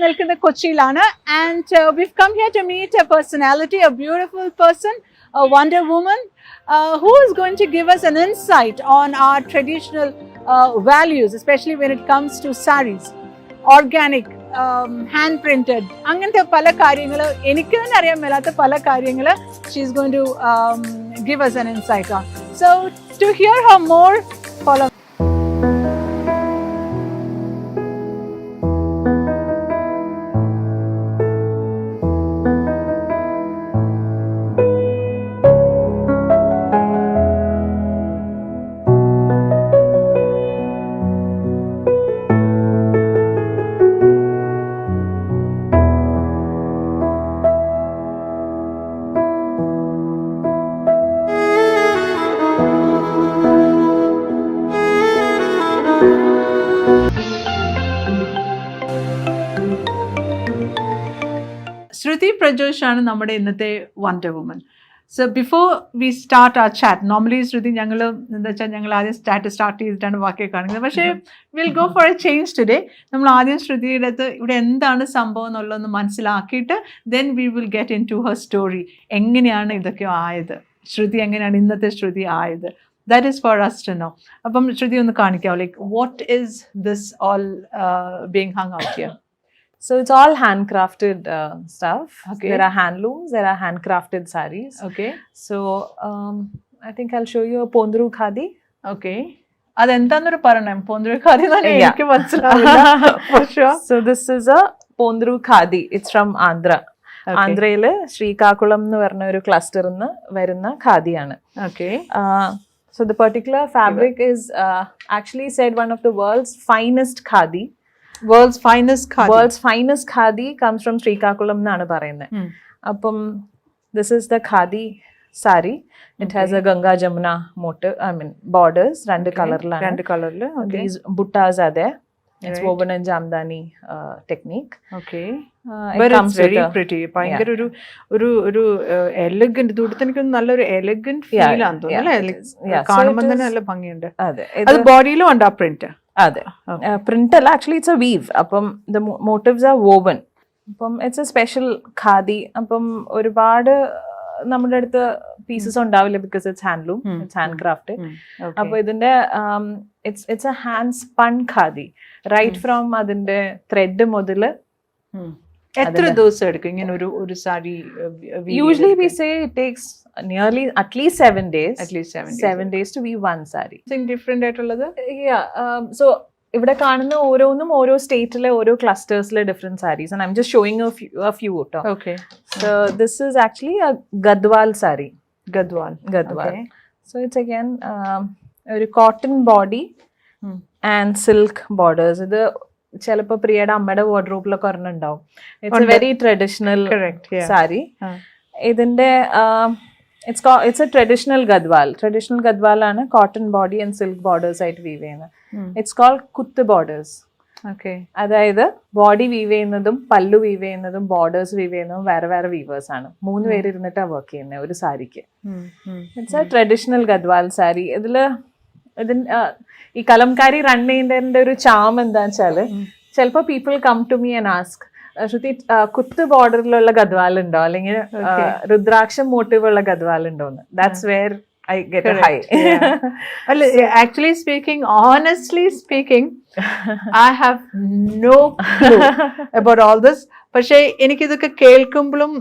നിൽക്കുന്ന കൊച്ചിയിലാണ് and we've come here to meet a personality, a beautiful person, a wonder woman who is going to give us an insight on our traditional values, especially when it comes to saris, organic, hand printed, അങ്ങനത്തെ പല കാര്യങ്ങൾ എനിക്ക് തന്നെ അറിയാൻ മേലാത്ത പല കാര്യങ്ങൾ she is going to give us an insight on. So to hear her more, follow. Shruti Prajosh ആണ് നമ്മുടെ ഇന്നത്തെ wonder woman. So before we start our chat, normally Shruti ഞങ്ങൾ എന്താ വെച്ചാൽ ഞങ്ങൾ ആദ്യം സ്റ്റാർട്ട് ചെയ്തിട്ടാണ് ബാക്കിയൊക്കെ കാണിക്കുന്നത്. പക്ഷേ will go for a change today. നമ്മൾ ആദ്യം ശ്രുതിയുടെ അടുത്ത് ഇവിടെ എന്താണ് സംഭവം എന്നുള്ളതൊന്ന് മനസ്സിലാക്കിയിട്ട് then we will get into her story. എങ്ങനെയാണ് ഇതൊക്കെ ആയത്, ശ്രുതി എങ്ങനെയാണ് ഇന്നത്തെ ശ്രുതി ആയത്. That is for us to know. അപ്പം ശ്രുതി ഒന്ന് കാണിക്കാമോ, like what is this all being hung out here? So it's all handcrafted stuff. Okay. There are handlooms, there are handcrafted saris. Okay. So I think I'll show you a Pondru khadi. Okay. അതെന്താന്നൊരു പറയണം. പോന്ദ്രു ഖാദി തന്നെ എനിക്ക് മനസ്സിലാവില്ല. For sure. So this is a Pondru khadi. It's from Andhra. ആന്ധ്രയില് Srikakulam എന്ന് പറഞ്ഞ ഒരു ക്ലസ്റ്ററിന്ന് വരുന്ന ഖാദിയാണ്. Okay. So the particular fabric is actually said one of the world's finest khadi. World's finest khadi comes from Srikakulam എന്നാണ് പറയുന്നത്. അപ്പം this is the khadi sari. It has a Ganga Jamuna motif, I mean borders, രണ്ട് കളറിൽ. These buttas are there. It's woven in Jamdani technique. Okay. But it's very pretty. ഭയങ്കര ഒരു elegant, ഇതുകൊണ്ട് എനിക്ക് നല്ലൊരു എലഗന്റ് ഫീൽ ആണെന്ന് തോന്നുന്നു. കാണുമ്പോൾ തന്നെ നല്ല ഭംഗിയുണ്ട്. അത് ബോഡിയിലും ഉണ്ട് ആ പ്രിന്റ്. അതെ, പ്രിന്റ് അല്ല, ആക്ച്വലി ഇറ്റ്സ് എ വീവ്. അപ്പം ദ മോട്ടീവ്സ് ആർ വോവൻ. അപ്പം ഇറ്റ്സ് എ സ്പെഷ്യൽ ഖാദി. അപ്പം ഒരുപാട് നമ്മുടെ അടുത്ത് പീസസ് ഉണ്ടാവില്ല, because it's handloom, it's hand craft. അപ്പൊ ഇതിന്റെ it's a hand spun khadi, right from അതിന്റെ ത്രെഡ് മുതല്. എത്ര ദിവസം എടുക്കും ഇങ്ങനെ ഒരു sari? Usually we say it takes nearly at least 7 days. At least 7 days to weave one saree. Different ആയിട്ടുള്ളത്. So ഇവിടെ കാണുന്ന ഓരോന്നും ഓരോ സ്റ്റേറ്റിലെ ഓരോ ക്ലസ്റ്റേഴ്സിലെ different sarees. And I'm just showing a few. Okay. So this is actually a Gadwal saree. Gadwal. Okay. So it's again ഒരു cotton body and silk borders. ഇത് ചിലപ്പോ പ്രിയയുടെ അമ്മയുടെ വാർഡ്രോബിലൊക്കെ ഒരെണ്ണുണ്ടാവും. It's a very traditional sari. ഇതിന്റെ it's a traditional Gadwal. Traditional Gadwal ആണ് cotton body and silk borders ആയിട്ട് വീവ് ചെയ്യുന്നത്. It's called kuttu borders. Okay. അതായത് ബോഡി വീവ് ചെയ്യുന്നതും പല്ലു വീവ് ചെയ്യുന്നതും ബോർഡേഴ്സ് വീവ് ചെയ്യുന്നതും വേറെ വേറെ വീവേഴ്സ് ആണ്. 3 പേര് ഇരുന്നിട്ടാണ് വർക്ക് ചെയ്യുന്നത് ഒരു സാരിക്ക്. It's a traditional Gadwal sari. ഈ കലംകാരി റൺ ചെയ്യുന്നതിന്റെ ഒരു ചാം എന്താന്ന് വെച്ചാല്, ചിലപ്പോ people come to me and ask, Shruti kuttu ബോർഡറിലുള്ള ഗദ്വാൽ ഉണ്ടോ, അല്ലെങ്കിൽ രുദ്രാക്ഷം മോട്ടീവ് ഉള്ള ഗദ്വാൽ ഉണ്ടോന്ന്. That's where I get a high. Well, actually speaking, honestly speaking, I have no clue about all this. പക്ഷേ എനിക്കിതൊക്കെ കേൾക്കുമ്പോഴും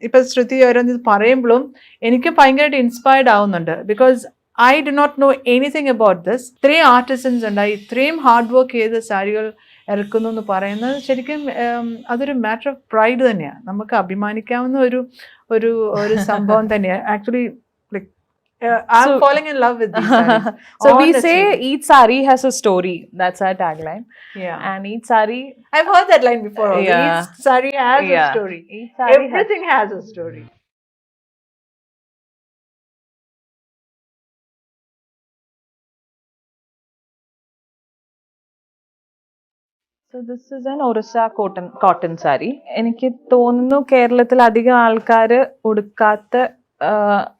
ഇപ്പൊ ശ്രുതി ഓരോന്ന് പറയുമ്പോഴും എനിക്ക് ഭയങ്കരമായിട്ട് ഇൻസ്പയർഡ് ആവുന്നുണ്ട്. Because I do not know anything about this. ഇത്രയും ആർട്ടിസൻസ് ഉണ്ടായി, ഇത്രയും ഹാർഡ് വർക്ക് ചെയ്ത് സാരികൾ ഇറക്കുന്നു എന്ന് പറയുന്നത് ശരിക്കും അതൊരു മാറ്റർ ഓഫ് പ്രൈഡ് തന്നെയാണ്. നമുക്ക് അഭിമാനിക്കാവുന്ന ഒരു സംഭവം തന്നെയാണ്. Actually I'm falling in love with these sarees. So we say each saree has a story. That's our tagline. Yeah. And each saree, I've heard that line before. Yeah. Each saree has a story. Each saree Everything has a story. So this is an Orissa cotton saree. എനിക്ക് തോന്നുന്നു കേരളത്തിൽ അധികം ആൾക്കാർ ഉടുക്കാത്ത,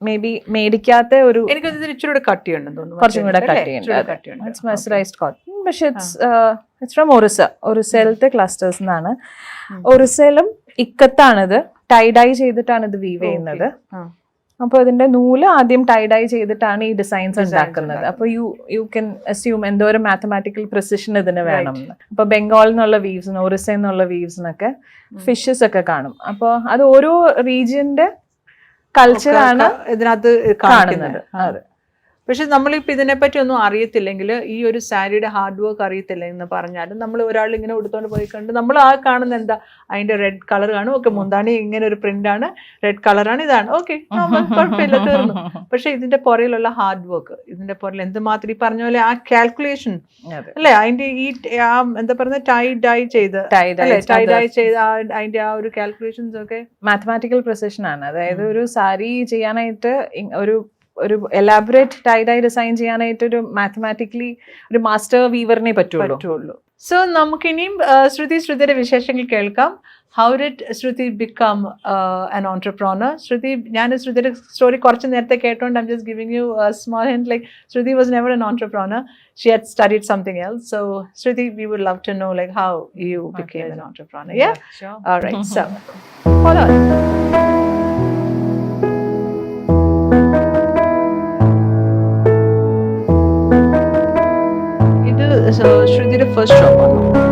may be മേടിക്കാത്ത ഒരു, എനിക്കൊരു ഇച്ചിരി കൂടെ കട്ടിയുണ്ടെന്ന് തോന്നുന്നു. കുറച്ചും കൂടെ കട്ടിയുണ്ട്. ഇറ്റ്സ് മെസ്സറൈസ്ഡ് കോട്ടൺ, പക്ഷെ ഇറ്റ്സ് ഇറ്റ്സ് ഫ്രം ഒറിസയിലത്തെ ക്ലസ്റ്റേഴ്സ് എന്നാണ്. ഒറിസയിലും ഇക്കത്താണിത്, ടൈഡൈ ചെയ്തിട്ടാണ് ഇത് വീവ് ചെയ്യുന്നത്. അപ്പൊ ഇതിന്റെ നൂല് ആദ്യം ടൈഡൈ ചെയ്തിട്ടാണ് ഈ ഡിസൈൻസ് ഉണ്ടാക്കുന്നത്. അപ്പൊ യു കെൻ അസ്യൂം എന്തോരം മാത്തമാറ്റിക്കൽ പ്രിസിഷൻ ഇതിന് വേണം. അപ്പൊ ബംഗാളിൽ നിന്നുള്ള വീവ്സിന്, ഒറിസയിൽ നിന്നുള്ള വീവ്സിനൊക്കെ ഫിഷസ് ഒക്കെ കാണും. അപ്പൊ അത് ഓരോ റീജിയന്റെ കൾച്ചറാണ് ഇതിനകത്ത് കാണുന്നത്. അതെ. പക്ഷെ നമ്മളിപ്പോൾ ഇതിനെപ്പറ്റി ഒന്നും അറിയത്തില്ലെങ്കിൽ, ഈ ഒരു സാരിയുടെ ഹാർഡ് വർക്ക് അറിയത്തില്ല എന്ന് പറഞ്ഞാലും, നമ്മൾ ഒരാൾ ഇങ്ങനെ ഉടുത്തോണ്ട് പോയി കണ്ട് നമ്മൾ ആ കാണുന്ന എന്താ, അതിന്റെ റെഡ് കളർ കാണും, ഓക്കെ മുന്താണി ഇങ്ങനെ ഒരു പ്രിന്റ് ആണ്, റെഡ് കളറാണ്, ഇതാണ് ഓക്കെ, കുഴപ്പമില്ല, തീർന്നു. പക്ഷെ ഇതിന്റെ പുറയിലുള്ള ഹാർഡ് വർക്ക്, ഇതിന്റെ പുറയിൽ എന്തുമാത്രം ഈ പറഞ്ഞ പോലെ ആ കാൽക്കുലേഷൻ അല്ലെ, അതിന്റെ ഈ എന്താ പറയുക, ടൈ ഡൈ ചെയ്ത് അതിന്റെ ആ ഒരു കാൽക്കുലേഷൻസ് ഒക്കെ മാത്തമാറ്റിക്കൽ പ്രിസിഷൻ ആണ്. അതായത് ഒരു സാരി ചെയ്യാനായിട്ട് ഒരു എലാബറേറ്റ് ടൈഡൈ ഡിസൈൻ ചെയ്യാനായിട്ട് ഒരു മാത്തമാറ്റിക്കലി ഒരു മാസ്റ്റർ വീവറിനെ പറ്റുള്ളൂ. സോ നമുക്കിനിയും ശ്രുതിയുടെ വിശേഷങ്ങൾ കേൾക്കാം. How did Shruti become an entrepreneur? ഞാൻ ശ്രുതിയുടെ സ്റ്റോറി കുറച്ച് നേരത്തെ കേട്ടോണ്ട് I am just giving you a small hint, like Shruti was never an entrepreneur. She had studied something else. So Shruti, we would love to know like how you became an entrepreneur. Yeah, sure. All right. So hold on. So Shruti, first shop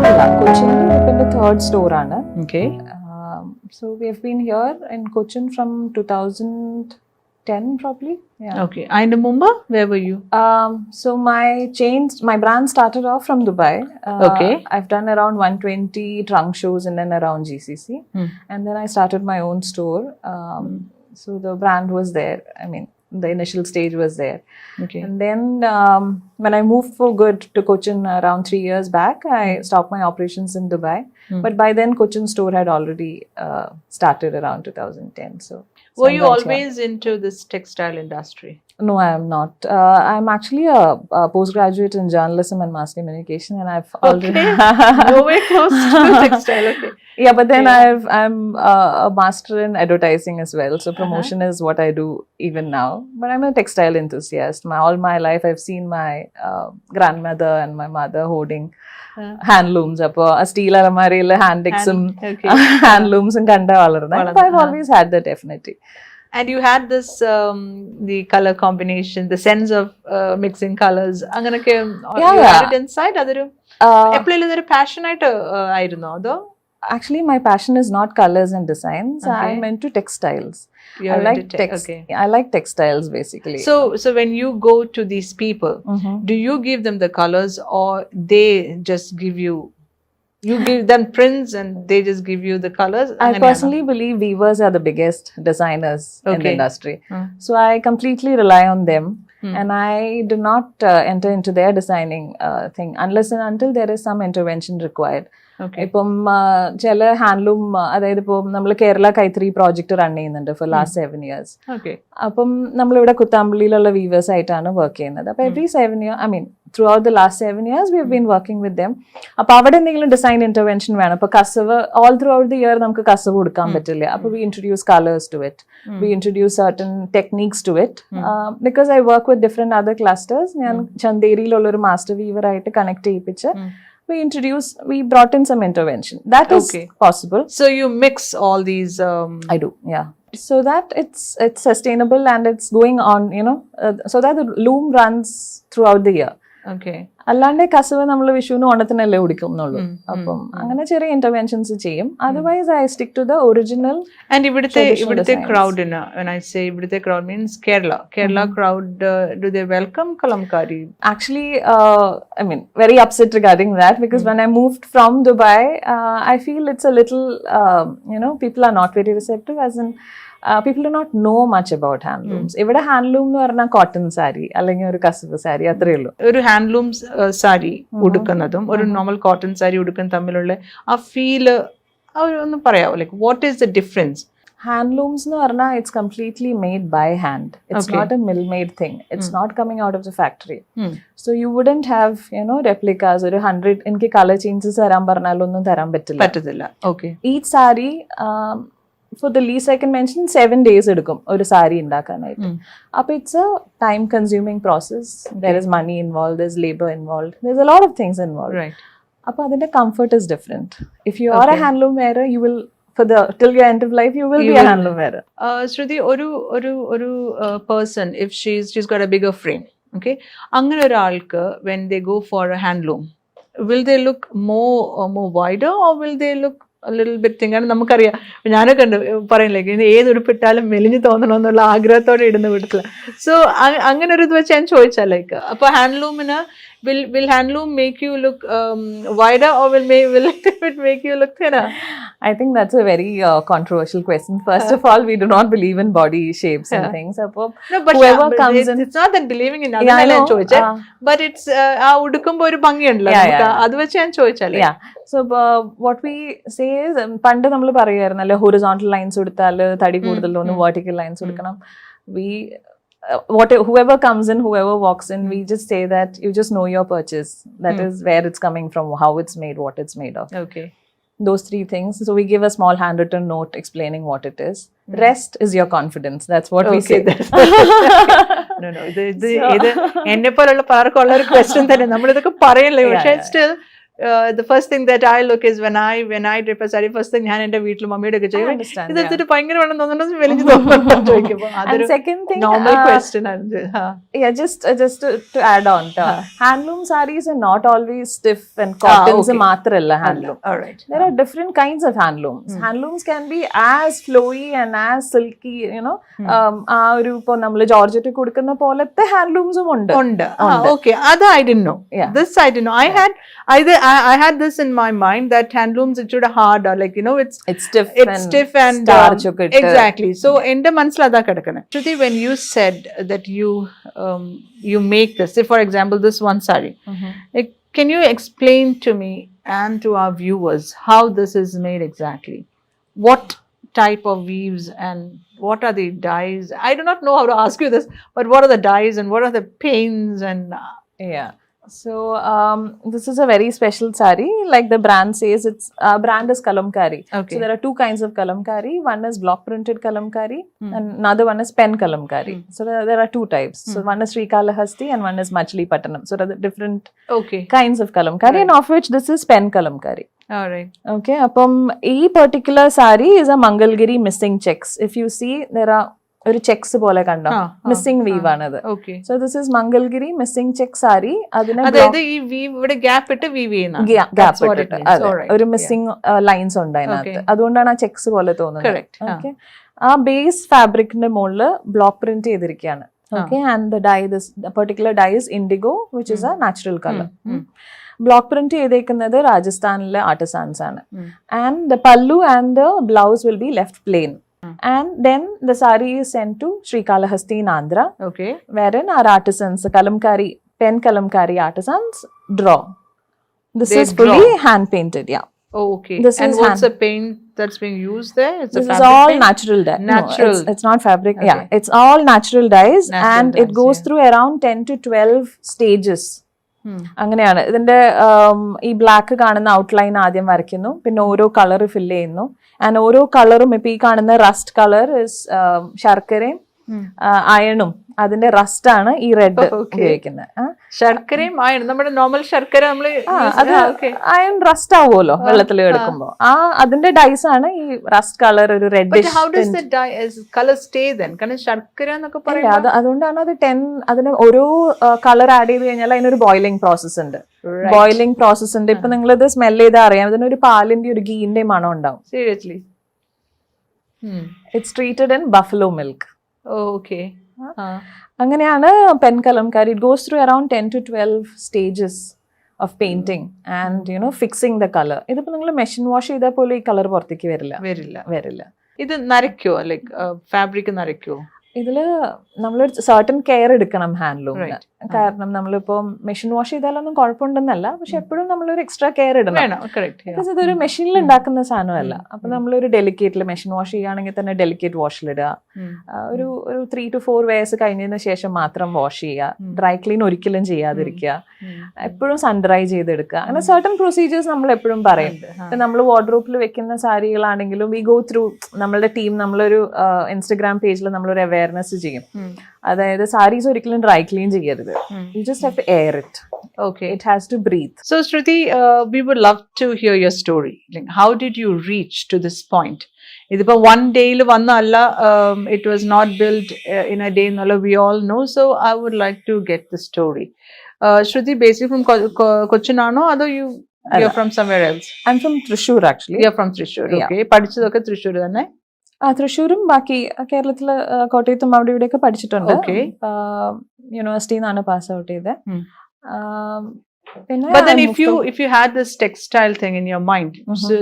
അല്ല, കൊച്ചിൻ ഇപ്പം third store ആണ്. Okay. So we have been here in Cochin from 2010 probably. Yeah. Okay. And Mumbai, where were you? So my brand started off from Dubai. Okay. I've done around 120 trunk shows in and around GCC. And then I started my own store. So the brand was there. I mean, the initial stage was there. Okay. And then when I moved for good to Cochin around 3 years back, I stopped my operations in Dubai. But by then Cochin store had already started around 2010. So were you always into this textile industry? No, I am not. I'm actually a postgraduate in journalism and mass communication, and I've already nowhere close to textile. Okay. Yeah, but then I'm a master in advertising as well. So promotion is what I do even now. But I'm a textile enthusiast. All my life I've seen my grandmother and my mother holding handlooms. Appo steel alamariyil handixum handlooms kanda valarna. I've always had that definitely. And you had this the color combination, the sense of mixing colors. Anganake you had it inside adaru eppallu idu passion aayittu aayirunno ado? Actually, my passion is not colors and designs. Okay. I'm into textiles. I like I like textiles basically. So when you go to these people, do you give them the colors, or they just give you them prints and they just give you the colors? I personally believe weavers are the biggest designers in the industry. So I completely rely on them. And I do not enter into their designing thing unless and until there is some intervention required. ഇപ്പം ചില handloom, അതായത് ഇപ്പോൾ നമ്മൾ കേരള കൈത്തറി project run ചെയ്യുന്നുണ്ട് for last 7 years. അപ്പം നമ്മളിവിടെ കുത്താമ്പള്ളിയിലുള്ള weavers ആയിട്ടാണ് വർക്ക് ചെയ്യുന്നത്. അപ്പോൾ every 7 years, I mean through out the last 7 years we have been working with them. അപ്പോൾ അവിടെ എന്തെങ്കിലും ഡിസൈൻ ഇന്റർവെൻഷൻ വേണം. ഇപ്പോൾ kasavu all throughout the year നമുക്ക് കസവ് കൊടുക്കാൻ പറ്റില്ല. അപ്പോൾ we introduce colours to it, we introduce certain techniques to it. Because I work with different other clusters. ഞാൻ ചന്തേരിയിലുള്ള ഒരു മാസ്റ്റർ വീവർ ആയിട്ട് കണക്ട് ചെയ്യിപ്പിച്ച് we brought in some intervention. That is possible. So you mix all these I do, yeah. So that it's sustainable and it's going on, so that the loom runs throughout the year. Okay. അല്ലാണ്ട് കസവ് നമ്മൾ വിഷുവിന് ഓണത്തിനല്ലേ ഉടിക്കുന്നുള്ളൂ. അപ്പം അങ്ങനെ ചെറിയ interventions ചെയ്യും. Otherwise I stick to the original. And ഇവിടുത്തെ ക്രൗഡിന്, when I say ഇവിടുത്തെ crowd means Kerala crowd, do they welcome Kalamkaari? Actually, I mean, very upset regarding that, because when I moved from Dubai, I feel it's a little, people are not very receptive, as in people do not know much about handlooms. ഇവിടെ handloom എന്ന് പറഞ്ഞാൽ cotton sari അല്ലെങ്കിൽ ഒരു കസവ് സാരി, അത്രേ ഉള്ളൂ. ഒരു handlooms sari ഉടുക്കുന്നതും ഒരു നോർമൽ കോട്ടൺ സാരി ഉടുക്കുന്നതും തമ്മിലുള്ള ആ ഫീല് ഒന്ന് പറയാമോ? Like what is the difference? Handlooms എന്ന് പറഞ്ഞാൽ it's completely made by hand. It's not a mill made thing. It's not coming out of the factory. So you wouldn't have, replicas ഒരു 100 എനിക്ക് colour changes തരാൻ പറഞ്ഞാലൊന്നും തരാൻ പറ്റില്ല. Okay. Each saree, for the least I can mention 7 days എടുക്കും ഒരു സാരി ഉണ്ടാക്കാനായിട്ട്. അപ്പോൾ it's A time consuming process. There is money involved, there's labor involved, there's a lot of things involved. Right. അപ്പോൾ അതിന്റെ comfort is different. If you are a handloom wearer, you will till your end of life you will be a handloom wearer. Shruti, ഒരു person, if she's got a bigger frame, okay, അങ്ങനെ ഒരാൾക്ക് when they go for a handloom, will they look more wider or will they look a little bit thin? കാരണം നമുക്കറിയാം, ഞാനൊക്കെ ഉണ്ട് പറയില്ലേ, ഇത് ഏതൊരുപ്പിട്ടാലും മെലിഞ്ഞു തോന്നണമെന്നുള്ള ആഗ്രഹത്തോടെ ഇടുന്ന വീട്ടിൽ. സോ അങ്ങനെ ഒരു ഇത് വെച്ച് ഞാൻ ചോദിച്ചാൽ, ലൈക്ക് അപ്പൊ ഹാൻഡ്ലൂമിന് will handloom make you look wider or will it make you look thinner? I think that's a very controversial question. First of all, we do not believe in body shapes and things. So, no, but whoever comes in, it's not that believing in adha ചോദിച്ചേ, but it's ആ ഉടുക്കുമ്പോ ഒരു ഭംഗിയുണ്ടല്ലോ നമുക്ക്, അത് വെച്ച് ഞാൻ ചോദിച്ചാലേ. So what we say is, പണ്ട് നമ്മൾ പറയുമായിരുന്നല്ലോ horizontal lines കൊടുത്താൽ തടി കൂടുതൽ തോന്നും, vertical lines കൊടുക്കണം. Whoever comes in, whoever walks in, we just say that you just know your purchase. That is where it's coming from, how it's made, what it's made of. Okay. Those three things. So we give a small handwritten note explaining what it is. Rest is your confidence. That's what we say. No, ഇത് എന്നെ പോലുള്ള പലർക്കും ഉള്ള ഒരു question തന്നെ. നമ്മളിതൊക്കെ പറയല്ലേ, പക്ഷേ still the first thing that I look is when I drip a saree, first thing ഞാൻ എന്റെ വീട്ടിൽ മമ്മിയുടെ ഒക്കെ ചെയ്യും, ഇത് എടുത്തിട്ട് ഭയങ്കര വേണം തോന്നുന്നു, വലിഞ്ഞു തോന്നുന്നു ചോദിക്കുമ്പോൾ. And second thing, normal question ആണ്. Yeah, just to add on, handloom sarees are not always stiff and cottons മാത്രല്ല handloom. Alright. There are different kinds of handlooms. Handlooms can be as flowy and as silky, you know. ആ ഒരു ഇപ്പൊ നമ്മള് georgette കൊടുക്കുന്ന പോലത്തെ ഹാൻഡ്ലൂംസും ഉണ്ട്. Okay, അത് I didn't know. This I didn't know. I had this in my mind that handlooms it should hard, or like, you know, it's stiff and starch exactly. So ende manasila adha kedakane. Shruti, when you said that you make this, say for example this one saree, like, can you explain to me and to our viewers how this is made exactly? What type of weaves and what are the dyes? I do not know how to ask you this, but what are the dyes and what are the paints and So this is a very special saree. Like the brand says, its brand is Kalamkaari. Okay. So there are two kinds of Kalamkaari. One is block printed Kalamkaari and another one is pen Kalamkaari. So there are two types. So one is Srikalahasti and one is Machilipattanam. So there are different kinds of Kalamkaari, and of which this is pen Kalamkaari. All right. Okay. Appam ee particular saree is a Mangalgiri missing checks. If you see, there are ഒരു checks പോലെ കണ്ടോ, missing weave ആണത്. So this is Mangalagiri missing check sari. അതായത് ഈ we've ഇവിടെ gap ഇട്ട് we've ചെയ്യുന്ന gap ഇട്ടിട്ട് ഒരു മിസ്സിംഗ് ലൈൻസ് ഉണ്ട് അതിനകത്ത്, അതുകൊണ്ടാണ് ആ ചെക്സ് പോലെ തോന്നുന്നത്. ഓക്കെ, ആ ബേസ് ഫാബ്രിക്കിന്റെ മുകളില് ബ്ലോക്ക് പ്രിന്റ് ചെയ്തിരിക്കുകയാണ്. Okay, and the dye, this particular dye is indigo, which is a natural colour. Block print ചെയ്തേക്കുന്നത് രാജസ്ഥാനിലെ ആർട്ടിസാൻസ് ആണ്. And the pallu and the blouse will be left plain. And then the saree is sent to Srikalahasti in Andhra, wherein our artisans, Kalamkaari, pen Kalamkaari artisans draw. This is fully hand painted, Okay. And what's the paint that's being used there? This is all natural dye. Natural. No, it's not fabric. Okay. It's all natural dyes, and it goes through around 10 to 12 stages. അങ്ങനെയാണ് ഇതിന്റെ ഈ black കാണുന്ന outline ആദ്യം വരയ്ക്കുന്നു, പിന്നെ ഓരോ colour fill ചെയ്യുന്നു. And ഓരോ കളറും ഇപ്പൊ ഈ കാണുന്ന റസ്റ്റ് കളർ ശർക്കരയും അയണും, അതിന്റെ റസ്റ്റ് ആണ് ഈ റെഡ് ഉപയോഗിക്കുന്നത്. ശർക്കരയും അയൺ, നമ്മുടെ നോർമൽ ശർക്കര നമ്മള് അത് അയൺ റസ്റ്റ് ആവുമല്ലോ വെള്ളത്തിൽ എടുക്കുമ്പോ, അതിന്റെ ഡൈസ് ആണ് ഈ റസ്റ്റ് കളർ, ഒരു റെഡിഷ്. അതുകൊണ്ടാണ് അത് അതിന് ഓരോ കളർ ആഡ് ചെയ്ത് കഴിഞ്ഞാൽ അതിനൊരു ബോയിലിംഗ് പ്രോസസ് ഉണ്ട്. ബോയിലിംഗ് പ്രോസസ് ഉണ്ട്. ഇപ്പൊ നിങ്ങൾ ഇത് സ്മെൽ ചെയ്താൽ അറിയാം, ഇതിനൊരു പാലിന്റെ ഒരു ഗീന്റെ മണം ഉണ്ടാവും. Seriously, it's treated in buffalo milk. Okay. അങ്ങനെയാണ് pen Kalamkari. It goes through around 10 to 12 stages of painting and you know fixing the colour. ഇതിപ്പോ നിങ്ങൾ മെഷീൻ വാഷ് ചെയ്താൽ പോലും ഈ കളർ പുറത്തേക്ക് വരില്ല. ഇത് നരയ്ക്കോ, ലൈക്ക് ഫാബ്രിക് നരയ്ക്കോ? ഇതില് നമ്മളൊരു സർട്ടൻ കെയർ എടുക്കണം ഹാൻഡ്ലൂമിന്. കാരണം നമ്മളിപ്പോ മെഷീൻ വാഷ് ചെയ്താലൊന്നും കുഴപ്പമുണ്ടെന്നല്ല, പക്ഷെ എപ്പോഴും നമ്മളൊരു എക്സ്ട്രാ കെയർ ഇടണം. ബിക്കോസ് ഇതൊരു മെഷീനിൽ ഉണ്ടാക്കുന്ന സാധനമല്ല. അപ്പൊ നമ്മളൊരു ഡെലിക്കേറ്റിൽ മെഷീൻ വാഷ് ചെയ്യുകയാണെങ്കിൽ തന്നെ ഡെലിക്കേറ്റ് വാഷിലിടുക. ഒരു 3 to 4 wears കഴിഞ്ഞതിന് ശേഷം മാത്രം വാഷ് ചെയ്യുക. ഡ്രൈ ക്ലീൻ ഒരിക്കലും ചെയ്യാതിരിക്കുക. എപ്പോഴും സൺ ഡ്രൈ ചെയ്തെടുക്കുക. അങ്ങനെ സർട്ടൻ പ്രൊസീജിയേഴ്സ് നമ്മൾ എപ്പോഴും പറയും. ഇപ്പൊ നമ്മൾ വാർഡ്രോബിൽ വെക്കുന്ന സാരികളാണെങ്കിലും വി ഗോ ത്രൂ, നമ്മളുടെ ടീം നമ്മളൊരു ഇൻസ്റ്റഗ്രാം പേജിൽ നമ്മളൊരു അവയർനെസ് ചെയ്യും. അതായത് സാരീസ് ഒരിക്കലും ഡ്രൈ ക്ലീൻ ചെയ്യരുത്. You just have to air it. Okay. It has to breathe. So Shruti, we would love to hear your story. Like, how did you reach to this point? Idipo one day il vannalla, it was not built in a day. Nalla we all know. So I would like to get the story. Shruti, basically from Cochin ano, ado you're from somewhere else? I'm from Thrissur actually. You're from Thrissur. Okay. പഠിച്ചതൊക്കെ തൃശ്ശൂർ തന്നെ? തൃശ്ശൂരും ബാക്കി കേരളത്തില് കോട്ടയത്തും അവിടെ ഇവിടെയൊക്കെ പഠിച്ചിട്ടുണ്ട്. യൂണിവേഴ്സിറ്റിയിൽ നിന്നാണ് പാസ് ഔട്ട് ചെയ്തത്. But then if you had this textile thing in your mind,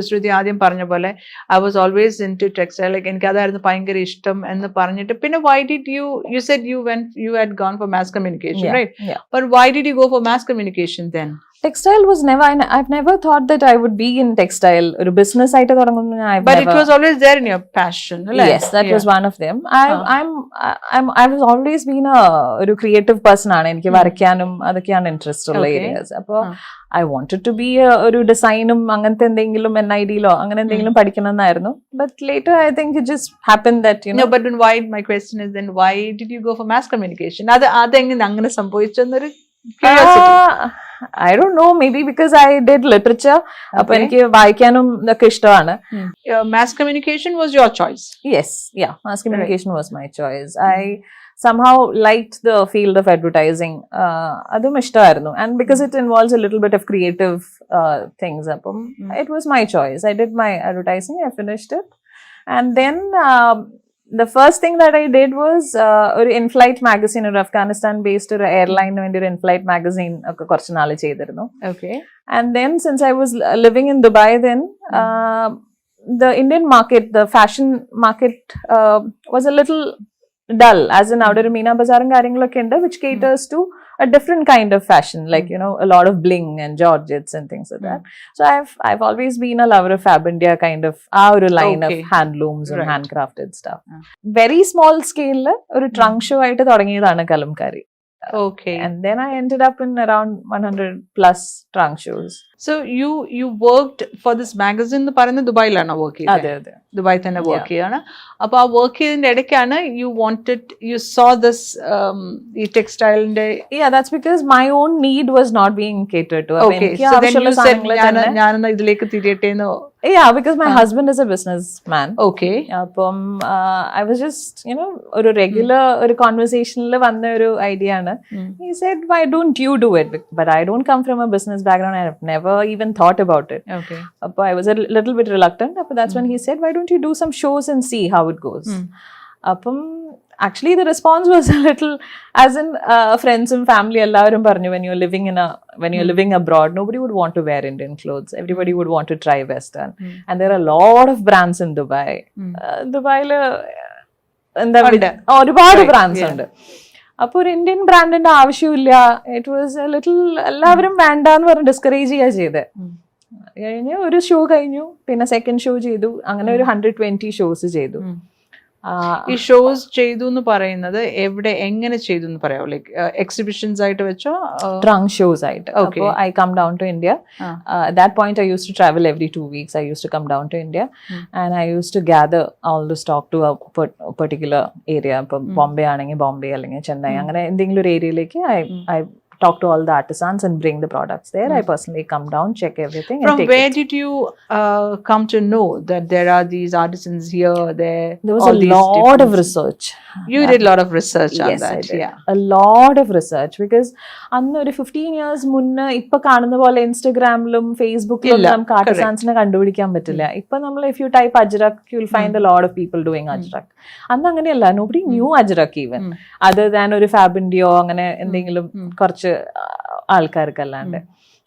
Shruti ആദ്യം പറഞ്ഞ പോലെ I was always into textile, like എനിക്ക് അതായിരുന്നു ഭയങ്കര ഇഷ്ടം എന്ന് പറഞ്ഞിട്ട് പിന്നെ why did you said you had gone for mass communication, right? But why did you go for mass communication then? Textile was never, I've never thought that I would be in textile or business ആയിട്ട് തുടങ്ങുന്നു. But it was always there in your passion, right? Yes, that was one of them. I was always been ഒരു creative person ആണ്. എനിക്ക് വരയ്ക്കാനും അതൊക്കെയാണ് interest ഉള്ള areas. അപ്പോൾ I wanted to be ഒരു ഡിസൈനും അങ്ങനത്തെ എന്തെങ്കിലും NID-ലോ അങ്ങനെ എന്തെങ്കിലും പഠിക്കണം എന്നായിരുന്നു. But later I think it just happened that, you know. No, but then why, my question is then why did you go for mass communication? അതെങ്ങനെ അങ്ങനെ സംഭവിച്ചെന്നൊരു curiosity. I don't know, maybe because I did literature. അപ്പൊ എനിക്ക് വായിക്കാനും ഇതൊക്കെ ഇഷ്ടമാണ്. Mass communication was your choice? Yes, yeah, mass communication was my choice. I somehow liked the field of advertising. അതും ഇഷ്ടമായിരുന്നു. And because it involves a little bit of creative things, അപ്പം it was my choice. I did my advertising, I finished it. And then the first thing that I did was ഒരു in-flight magazine, ഒരു Afghanistan based ഒരു airline വേണ്ടി ഒരു in-flight magazine ഒക്കെ കുറച്ച് നാൾ ചെയ്തിരുന്നു. Okay. And then since I was living in Dubai then, the Indian market, the fashion market was a little dull, as in അവിടെ ഒരു മീന ബസാറും കാര്യങ്ങളൊക്കെ ഉണ്ട് which caters to a different kind of fashion, like, you know, a lot of bling and georgettes and things like that. So I've always been a lover of Fab India, kind of our line of handlooms and handcrafted stuff. Very small scale ഒരു trunk show ആയിട്ട് തുടങ്ങിയതാണ് Kalamkaari. Okay. And then I ended up in around 100 plus trunk shows. So you worked for this magazine എന്ന് പറയുന്നത് ദുബായിലാണ് work ചെയ്തത്? അതെ. ദുബായിൽ തന്നെ വർക്ക് ചെയ്യാണ്. അപ്പൊ ആ വർക്ക് ചെയ്തതിന്റെ ഇടയ്ക്കാണ് you saw this ഈ ടെക്സ്റ്റൈലിന്റെ. Yeah, that's because my own need was not being catered to. Okay, so then you said ഞാനെന്നാ ഇതിലേക്ക് തിരിയട്ടെ എന്ന്. Yeah, because my husband is a businessman. Okay. അപ്പം I was just, you know, ഒരു regular ഒരു conversationൽ വന്ന ഒരു idea ആണ്. He said, why don't you do it? But I don't come from a business background. I have never even thought about it. Okay. But I was a little bit reluctant. But that's when he said, why don't you do some shows and see how it goes? Actually the response was a little, as in friends and family എല്ലാവരും പറഞ്ഞു, when you're living abroad, nobody would want to wear Indian clothes. Everybody would want to try Western. And there are a lot of brands in Dubai. ദുബായില് എന്താ ഒരുപാട് brands ഉണ്ട്. അപ്പൊ ഒരു Indian ബ്രാൻഡിന്റെ ആവശ്യമില്ല. ഇറ്റ് വാസ് എ ലിറ്റിൽ, എല്ലാവരും വേണ്ട എന്ന് പറഞ്ഞ് ഡിസ്കറേജ് ചെയ്യാ ചെയ്തത്. കഴിഞ്ഞ് ഒരു ഷോ കഴിഞ്ഞു, പിന്നെ സെക്കൻഡ് ഷോ ചെയ്തു, അങ്ങനെ ഒരു 120 ഷോസ് ചെയ്തു. ഈ ഷോസ് ചെയ്തു എന്ന് പറയുന്നത് എവിടെ എങ്ങനെ ചെയ്തു എന്ന് പറയാമോ? ലൈക്ക് എക്സിബിഷൻസ് ആയിട്ട് വെച്ചോ? ട്രങ്ക് ഷോസ് ആയിട്ട്. അപ്പോൾ I come down to India. At that point I used to travel every 2 weeks. I used to come down to India and I used to gather all the stock to a particular area. ഇപ്പം ബോംബെ ആണെങ്കിൽ ബോംബെ അല്ലെങ്കിൽ ചെന്നൈ, അങ്ങനെ എന്തെങ്കിലും ഒരു ഏരിയയിലേക്ക് I talk to all the artisans and bring the products there. I personally come down, check everything. From where did you come to know that there are these artisans here, there? There was a lot of research. You did a lot of research on yes, that. I did. Yeah. A lot of research because അന്ന് ഒരു 15 years മുന്നേ ഇപ്പൊ കാണുന്ന പോലെ ഇൻസ്റ്റഗ്രാമിലും ഫേസ്ബുക്കിലും നമുക്ക് ആർട്ടിസാൻസിനെ കണ്ടുപിടിക്കാൻ പറ്റില്ല. ഇപ്പൊ നമ്മൾ if you type Ajrak, you'll find a lot of people doing Ajrak. അന്ന് അങ്ങനെയല്ല. Nobody knew Ajrak even. Other than ഒരു Fab India അങ്ങനെ എന്തെങ്കിലും കുറച്ച് ആൾക്കാർക്കല്ലാണ്ട്.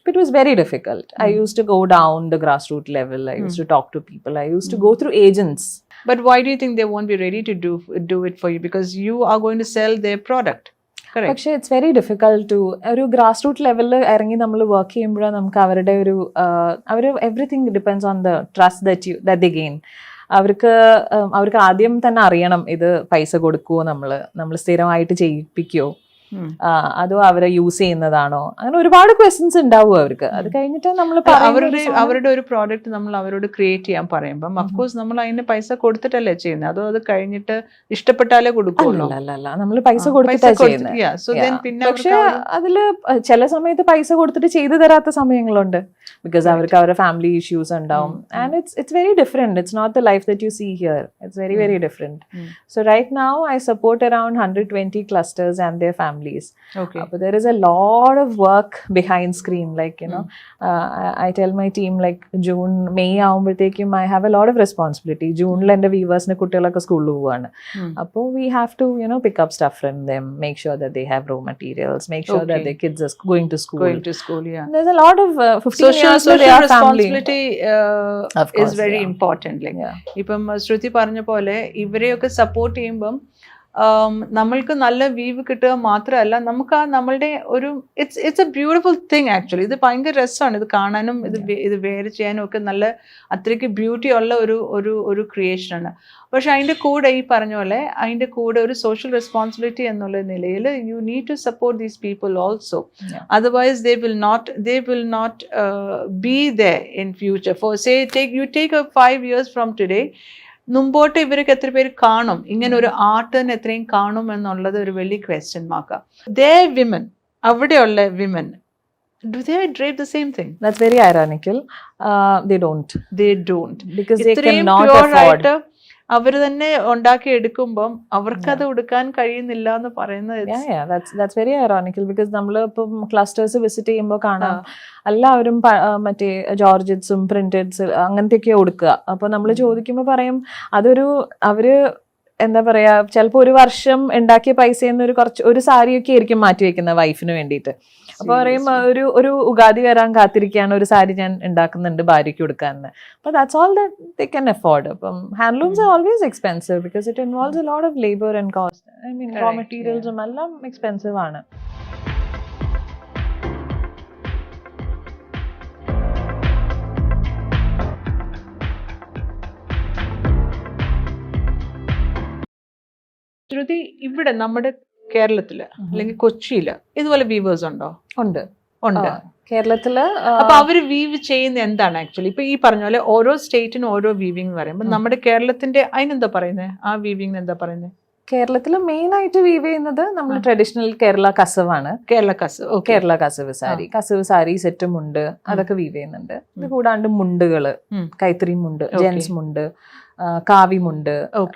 It was very difficult. I used to go down the grassroots level. I used to talk to people. I used to go through agents. But why do you think they won't be ready to do it for you? Because you are going to sell their product. Correct. പക്ഷേ it's very difficult to ഒരു grass root ലെവലിൽ ഇറങ്ങി നമ്മൾ work ചെയ്യുമ്പോഴാണ് നമുക്ക് അവരുടെ ഒരു everything depends on the trust that they gain. അവർക്ക് ആദ്യം തന്നെ അറിയണം ഇത് പൈസ കൊടുക്കുമോ, നമ്മൾ സ്ഥിരമായിട്ട് ചെയ്യിപ്പിക്കുമോ. അതോ അവരെ യൂസ് ചെയ്യുന്നതാണോ, അങ്ങനെ ഒരുപാട് ക്വസ്റ്റ്യൻസ് ഉണ്ടാവും അവർക്ക്. അത് കഴിഞ്ഞിട്ട് നമ്മൾ അവരുടെ ഒരു പ്രോഡക്റ്റ് നമ്മൾ അവരോട് ക്രിയേറ്റ് ചെയ്യാൻ പറയുമ്പോൾ അഫ്കോഴ്സ് നമ്മൾ അതിന് പൈസ കൊടുത്തിട്ടല്ലേ ചെയ്യുന്നത്, അതോ അത് കഴിഞ്ഞിട്ട് ഇഷ്ടപ്പെട്ടാലേ കൊടുക്കുള്ളൂ? അല്ല, നമ്മൾ പൈസ കൊടുത്തിട്ടാ ചെയ്യുന്നത്. പക്ഷെ അതില് ചില സമയത്ത് പൈസ കൊടുത്തിട്ട് ചെയ്തു തരാത്ത സമയങ്ങളുണ്ട്, ബിക്കോസ് അവർക്ക് അവരുടെ ഫാമിലി ഇഷ്യൂസ് ഉണ്ടാവും. And it's very different. It's not the life that you see here. It's very very different. So right now I support around 120 clusters and their families. Okay. But there is a lot of work behind screen. Like, you know, I tell my team, like, June, May ആവുമ്പോഴത്തേക്കും I have a lot of responsibility. June എൻ്റെ viewers-നെ കുട്ടികളൊക്കെ സ്കൂളിൽ പോവാണ്. അപ്പോൾ we have to, you know, pick up stuff from them, make sure that they have raw materials, make sure that their kids are going to school. Yeah. There's a lot of 15 years social responsibility is very important. Like, ഇപ്പം ശ്രുതി പറഞ്ഞ പോലെ ഇവരെയൊക്കെ support ചെയ്യുമ്പം നമ്മൾക്ക് നല്ല we've കിട്ടുക മാത്രമല്ല, നമുക്ക് ആ നമ്മളുടെ ഒരു it's A beautiful thing actually. ഇത് ഭയങ്കര രസമാണ് ഇത് കാണാനും ഇത് വേറെ ചെയ്യാനും ഒക്കെ. നല്ല അത്രയ്ക്ക് ബ്യൂട്ടി ഉള്ള ഒരു ക്രിയേഷനാണ്. പക്ഷെ അതിൻ്റെ കൂടെ ഈ പറഞ്ഞ പോലെ അതിൻ്റെ കൂടെ ഒരു സോഷ്യൽ റെസ്പോൺസിബിലിറ്റി എന്നുള്ള നിലയിൽ you need to support these people also. Otherwise they will not be there in future. For say you take a 5 years from today, മുമ്പോട്ട് ഇവർക്ക് എത്ര പേര് കാണും, ഇങ്ങനെ ഒരു ആർട്ടിന് എത്രയും കാണും എന്നുള്ളത് ഒരു വലിയ ക്വസ്റ്റ്യൻ മാർക്കാണ്. വിമൻ, അവിടെയുള്ള women, do they drape the same thing? That's very ironical. They don't because they cannot afford. അവർ തന്നെ ഉണ്ടാക്കി എടുക്കുമ്പം അവർക്കത് ഉടുക്കാൻ കഴിയുന്നില്ല എന്ന് പറയുന്നത് that's very ironical. because നമ്മൾ ഇപ്പം ക്ലസ്റ്റേഴ്സ് വിസിറ്റ് ചെയ്യുമ്പോൾ കാണാം എല്ലാവരും മറ്റേ ജോർജറ്റ്സും പ്രിന്റഡ്സ് അങ്ങനത്തെയൊക്കെ ഉടുക്കുക. അപ്പൊ നമ്മൾ ചോദിക്കുമ്പോൾ പറയും അവര് എന്താ പറയാ, ചിലപ്പോൾ ഒരു വർഷം ഉണ്ടാക്കിയ പൈസയിൽ നിന്ന് ഒരു സാരിയൊക്കെ ആയിരിക്കും മാറ്റി വെക്കുന്നത് വൈഫിന് വേണ്ടിയിട്ട്. അപ്പൊ പറയും ഒരു ഉഗാദി വരാൻ കാത്തിരിക്കുകയാണ്, ഒരു സാരി ഞാൻ ഉണ്ടാക്കുന്നുണ്ട് ഭാര്യയ്ക്ക് കൊടുക്കാന്ന്. അപ്പൊ that's all that they can afford. അപ്പം handlooms are always expensive because it involves a lot of labour and cost. I mean raw മെറ്റീരിയൽസും എല്ലാം എക്സ്പെൻസീവ് ആണ്. ശ്രുതി, ഇവിടെ നമ്മുടെ കേരളത്തില് അല്ലെങ്കിൽ കൊച്ചിയില് ഇതുപോലെ വീവേഴ്സ് ഉണ്ടോ? ഉണ്ട്. കേരളത്തില്. അപ്പൊ അവര് വീവ് ചെയ്യുന്ന എന്താണ് ആക്ച്വലി? ഇപ്പൊ ഈ പറഞ്ഞ പോലെ ഓരോ സ്റ്റേറ്റിനും ഓരോ വീവിംഗ് എന്ന് പറയുമ്പോൾ നമ്മുടെ കേരളത്തിന്റെ അതിനെന്താ പറയുന്നത്, ആ വീവിംഗ് എന്താ പറയുന്നത്? കേരളത്തിൽ മെയിൻ ആയിട്ട് വീവ് ചെയ്യുന്നത് നമ്മൾ ട്രഡീഷണൽ കേരള കസവാണ്. കേരള കസവ് സാരി, കസവ് സാരി സെറ്റും മുണ്ട് അതൊക്കെ വീവ് ചെയ്യുന്നുണ്ട്. ഇത് കൂടാണ്ട് മുണ്ടുകള്, കൈത്തറി മുണ്ട്, ജെൻസ് മുണ്ട്, കാവിമുണ്ട്,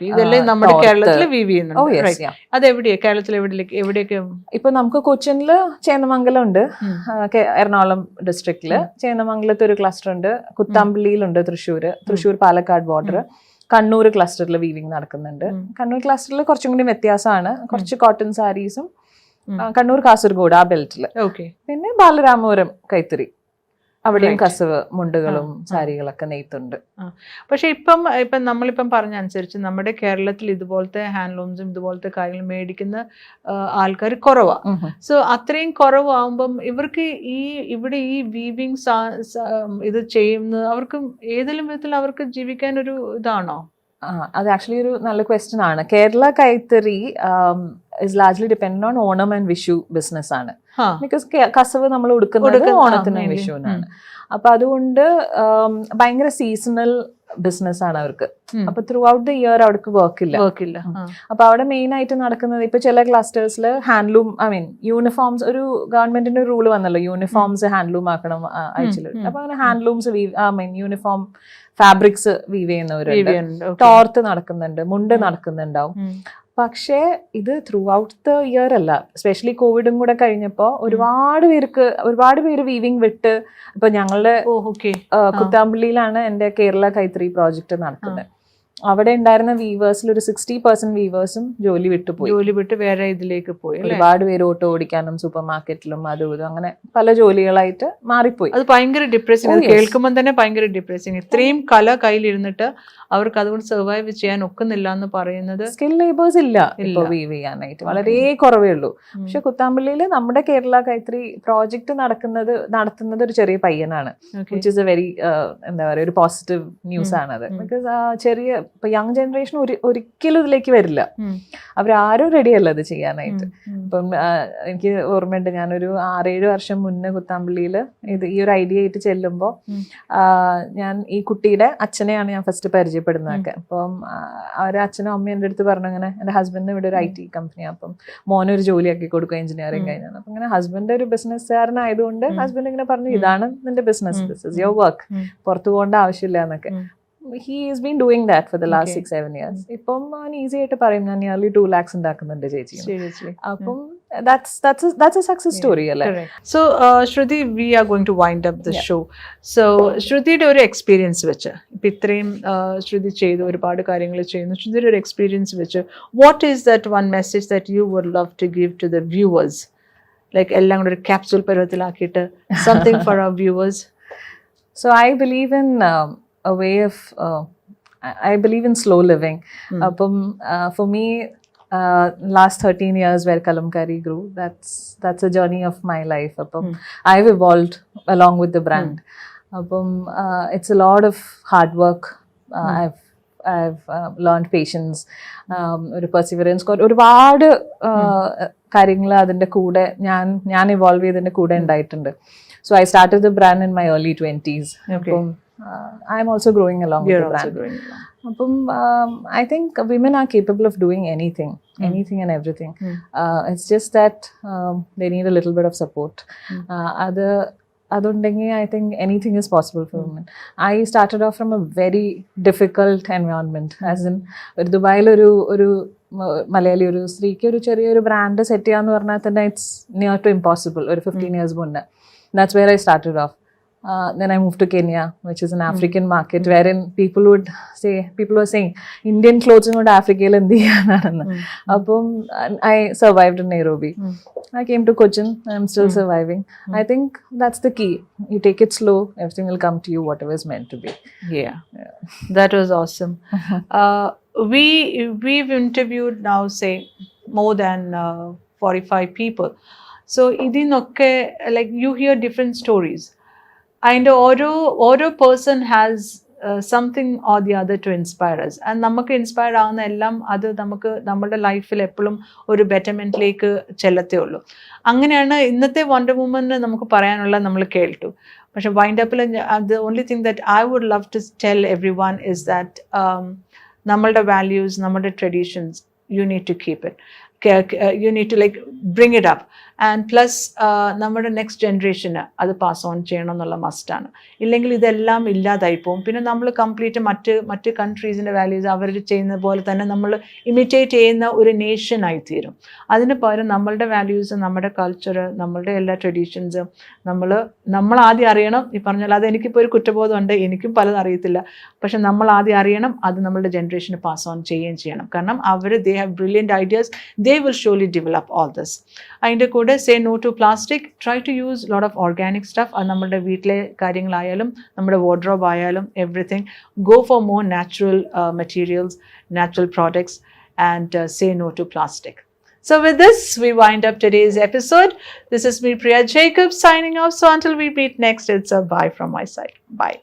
ഇതെല്ലാം നമ്മുടെ കേരളത്തിൽ വീവ് ചെയ്യുന്നുണ്ട്. അതെവിടെയാ കേരളത്തിൽ എവിടെയൊക്കെ? ഇപ്പൊ നമുക്ക് കൊച്ചിനില് ചേന്നമംഗലം ഉണ്ട്, എറണാകുളം ഡിസ്ട്രിക്റ്റില്. ചേന്നമംഗലത്ത് ഒരു ക്ലസ്റ്റർ ഉണ്ട്, കുത്താമ്പള്ളിയിലുണ്ട്, തൃശ്ശൂർ പാലക്കാട് ബോർഡർ, കണ്ണൂർ ക്ലസ്റ്ററിൽ വീവിംഗ് നടക്കുന്നുണ്ട്. കണ്ണൂർ ക്ലസ്റ്ററിൽ കുറച്ചും കൂടി വ്യത്യാസമാണ്, കുറച്ച് കോട്ടൺ സാരീസും. കണ്ണൂർ കാസർഗോഡ് ആ ബെൽറ്റില്. പിന്നെ ബാലരാമപുരം കൈത്തറി, അവിടെയും കസവ് മുണ്ടുകളും സാരികളൊക്കെ നെയ്ത്തുണ്ട്. പക്ഷെ ഇപ്പം നമ്മളിപ്പം പറഞ്ഞ അനുസരിച്ച് നമ്മുടെ കേരളത്തിൽ ഇതുപോലത്തെ ഹാൻഡ്ലൂംസും ഇതുപോലത്തെ കാര്യങ്ങൾ മേടിക്കുന്ന ആൾക്കാർ കുറവാ. സോ അത്രയും കുറവാകുമ്പം ഇവർക്ക് ഇവിടെ ഈ വീവിങ് ഇത് ചെയ്യുന്നത് അവർക്ക് ഏതെങ്കിലും വിധത്തിൽ അവർക്ക് ജീവിക്കാൻ ഒരു ഇതാണോ? അത് ആക്ച്വലി ഒരു നല്ല ക്വസ്റ്റ്യൻ ആണ്. കേരള കൈത്തറി is largely dependent on Onam and Vishu business ആണ്. ബിക്കോസ് കസവ് നമ്മൾ ഉടുക്കുന്നത് ഓണത്തിനും വിഷുവിനാണ്. അപ്പൊ അതുകൊണ്ട് ഭയങ്കര സീസണൽ ബിസിനസ് ആണ് അവർക്ക്. അപ്പൊ ത്രൂ ഔട്ട് ദ ഇയർ അവർക്ക് വർക്കില്ല. അപ്പൊ അവിടെ മെയിൻ ആയിട്ട് നടക്കുന്നത് ഇപ്പൊ ചില ക്ലസ്റ്റേഴ്സിൽ ഹാൻഡ്ലൂം, ഐ മീൻ യൂണിഫോംസ്, ഒരു ഗവൺമെന്റിന്റെ റൂള് വന്നല്ലോ, യൂണിഫോംസ് ഹാൻഡ്ലൂം ആക്കണം ആഴ്ചയിൽ. അപ്പൊ അങ്ങനെ ഹാൻഡ്ലൂംസ് യൂണിഫോം ഫാബ്രിക്സ് വീവ് ചെയ്യുന്നവരുണ്ട്, ടോർത്ത് നടക്കുന്നുണ്ട്, മുണ്ട് നടക്കുന്നുണ്ടാവും. പക്ഷേ ഇത് ത്രൂ ഔട്ട് ദ ഇയർ അല്ല. സ്പെഷ്യലി കോവിഡും കൂടെ കഴിഞ്ഞപ്പോ ഒരുപാട് പേര് വീവിംഗ് വിട്ട്. ഇപ്പൊ ഞങ്ങളുടെ കുത്താമ്പള്ളിയിലാണ് എന്റെ കേരള കൈത്തറി പ്രോജക്ട് നടക്കുന്നത്. അവിടെ ഉണ്ടായിരുന്ന വീവേഴ്സിൽ ഒരു 60% വീവേഴ്സും ജോലി വിട്ട് വേറെ ഇതിലേക്ക് പോയി. ഒരുപാട് പേര് ഓട്ടോ ഓടിക്കാനും സൂപ്പർ മാർക്കറ്റിലും അതും ഇതും അങ്ങനെ പല ജോലികളായിട്ട് മാറിപ്പോയി. അത് ഭയങ്കര ഡിപ്രസിംഗ്. കേൾക്കുമ്പോൾ തന്നെ ഭയങ്കര ഡിപ്രസിംഗ്. ഇത്രയും കല കയ്യിലിരുന്നിട്ട് അവർക്ക് അതുകൊണ്ട് സർവൈവ് ചെയ്യാൻ ഒക്കുന്നില്ല എന്ന് പറയുന്നത്. സ്കിൽ ലേബേഴ്സ് ഇല്ല ഇപ്പൊ വീവ് ചെയ്യാനായിട്ട്, വളരെ കുറവേ ഉള്ളൂ. പക്ഷെ കുത്താമ്പള്ളിയിൽ നമ്മുടെ കേരള കൈത്തറി പ്രോജക്ട് നടത്തുന്നത് ഒരു ചെറിയ പയ്യനാണ്. വിച്ച് ഇസ് എ വെരി എന്താ പറയുക, ഒരു പോസിറ്റീവ് ന്യൂസ് ആണത്. ബിക്കോസ് ചെറിയ ഇപ്പൊ യങ് ജനറേഷൻ ഒരിക്കലും ഇതിലേക്ക് വരില്ല. അവരാരും റെഡിയല്ല അത് ചെയ്യാനായിട്ട്. ഇപ്പം എനിക്ക് ഓർമ്മയുണ്ട്, ഞാനൊരു 6-7 വർഷം മുന്നേ കുത്താമ്പള്ളിയിൽ ഈ ഒരു ഐഡിയ ആയിട്ട് ചെല്ലുമ്പോൾ ഞാൻ ഈ കുട്ടിയുടെ അച്ഛനെയാണ് ഞാൻ ഫസ്റ്റ് പരിചയപ്പെടുന്നതൊക്കെ. അപ്പം അവരെ അച്ഛനും അമ്മയും എൻ്റെ അടുത്ത് പറഞ്ഞു, അങ്ങനെ എൻ്റെ ഹസ്ബൻഡിന് ഇവിടെ ഒരു IT കമ്പനിയാണ്, അപ്പം മോനൊരു ജോലിയാക്കി കൊടുക്കുക എഞ്ചിനീയറിംഗ് കഴിഞ്ഞാൽ. അപ്പം അങ്ങനെ ഹസ്ബൻഡ് ഒരു ബിസിനസ്സുകാരനായതുകൊണ്ട് ഹസ്ബൻഡ് ഇങ്ങനെ പറഞ്ഞു, ഇതാണ് നിന്റെ business, this is your work, പുറത്തു പോകേണ്ട ആവശ്യമില്ല എന്നൊക്കെ. He has been doing that for the last 6-7 years. ഇപ്പം അവൻ ഈസി ആയിട്ട് പറയും, ഞാൻ nearly 2 lakhs ഉണ്ടാക്കുന്നുണ്ട് ചേച്ചി. അപ്പം that's a success story അല്ലേ. So Shruti, we are going to wind up the show. So ശ്രുതിയുടെ ഒരു എക്സ്പീരിയൻസ് വെച്ച്, ഇപ്പം ഇത്രയും ശ്രുതി ചെയ്തു, ഒരുപാട് കാര്യങ്ങൾ ചെയ്യുന്നു, ശ്രുതിയുടെ ഒരു എക്സ്പീരിയൻസ് വെച്ച്, what is that one message that you would love to give to the viewers? Like എല്ലാം കൂടെ ഒരു ക്യാപ്സൂൾ പരുവത്തിലാക്കിയിട്ട് സംതിങ് ഫോർ അവർ viewers. So I believe in a way of I believe in slow living. For me, last 13 years where Kalamkaari grew, that's a journey of my life. I've evolved along with the brand. It's a lot of hard work. I've learned patience, ഒരു perseverance, ഒരുപാട് കാര്യങ്ങൾ അതിൻ്റെ കൂടെ ഞാൻ evolve ചെയ്തതിൻ്റെ കൂടെ ഉണ്ടായിട്ടുണ്ട്. So I started the brand in my early 20s. I'm also growing along with the brand. I think women are capable of doing anything and everything. It's just that they need a little bit of support. I think anything is possible for women. I started off from a very difficult environment. As in, Dubai ഒരു മലയാളി ഒരു സ്ത്രീക്ക് ഒരു ചെറിയൊരു brand set ചെയ്യാന്ന് പറഞ്ഞാൽ തന്നെ it's near to impossible. ഒരു 15 years മുന്നേ. That's where I started off. Then I moved to Kenya, which is an African market, wherein people were saying, Indian clothes കൊണ്ട് ആഫ്രിക്കയിൽ എന്ത് ചെയ്യാനാണെന്ന്. അപ്പം I survived in Nairobi. I came to Cochin. I'm still surviving. I think that's the key. You take it slow, everything will come to you, whatever is meant to be. Yeah. That was awesome. We've interviewed now, say, more than 45 people. So idinnokke, like, you hear different stories, and ഓരോ person has something or the other to inspire us, and നമുക്ക് inspire ആവുന്ന എല്ലാം അത് നമുക്ക് നമ്മുടെ ലൈഫിൽ എപ്പോഴും ഒരു ബെറ്റർമെന്റിലേക്ക് ചെല്ലത്തേ ഉള്ളൂ. അങ്ങനെയാണ് ഇന്നത്തെ വണ്ടർ വുമന് നമുക്ക് പറയാനുള്ള നമ്മൾ കേട്ടു. പക്ഷെ വൈൻഡപ്പിൽ the only thing that I would love to tell everyone is that നമ്മളുടെ values, നമ്മളുടെ traditions, you need to keep it. You need to like bring it up, and plus നമ്മുടെ നെക്സ്റ്റ് ജനറേഷന് അത് പാസ് ഓൺ ചെയ്യണം എന്നുള്ള മസ്റ്റാണ്. ഇല്ലെങ്കിൽ ഇതെല്ലാം ഇല്ലാതായി പോകും. പിന്നെ നമ്മൾ കംപ്ലീറ്റ് മറ്റ് കൺട്രീസിൻ്റെ വാല്യൂസ് അവർ ചെയ്യുന്ന പോലെ തന്നെ നമ്മൾ ഇമിറ്റേറ്റ് ചെയ്യുന്ന ഒരു നേഷൻ ആയിത്തീരും. അതിന് പകരം നമ്മളുടെ വാല്യൂസ്, നമ്മുടെ കൾച്ചർ, നമ്മളുടെ എല്ലാ ട്രഡീഷൻസും നമ്മൾ ആദ്യം അറിയണം. ഈ പറഞ്ഞാൽ അത് എനിക്കിപ്പോൾ ഒരു കുറ്റബോധമുണ്ട്, എനിക്കും പലതും അറിയത്തില്ല. പക്ഷെ നമ്മൾ ആദ്യം അറിയണം, അത് നമ്മളുടെ ജനറേഷന് പാസ് ഓൺ ചെയ്യുകയും ചെയ്യണം. കാരണം they have brilliant ideas, they will surely develop all this. അതിൻ്റെ കൂടെ say no to plastic, try to use a lot of organic stuff. അത് നമ്മുടെ വീട്ടിലെ കാര്യങ്ങളായാലും നമ്മുടെ wardrobe ആയാലും everything, go for more natural materials, natural products, and say no to plastic. So with this, we wind up today's episode. This is me, Priya Jacob, signing off. So until we meet next, it's a bye from my side. Bye.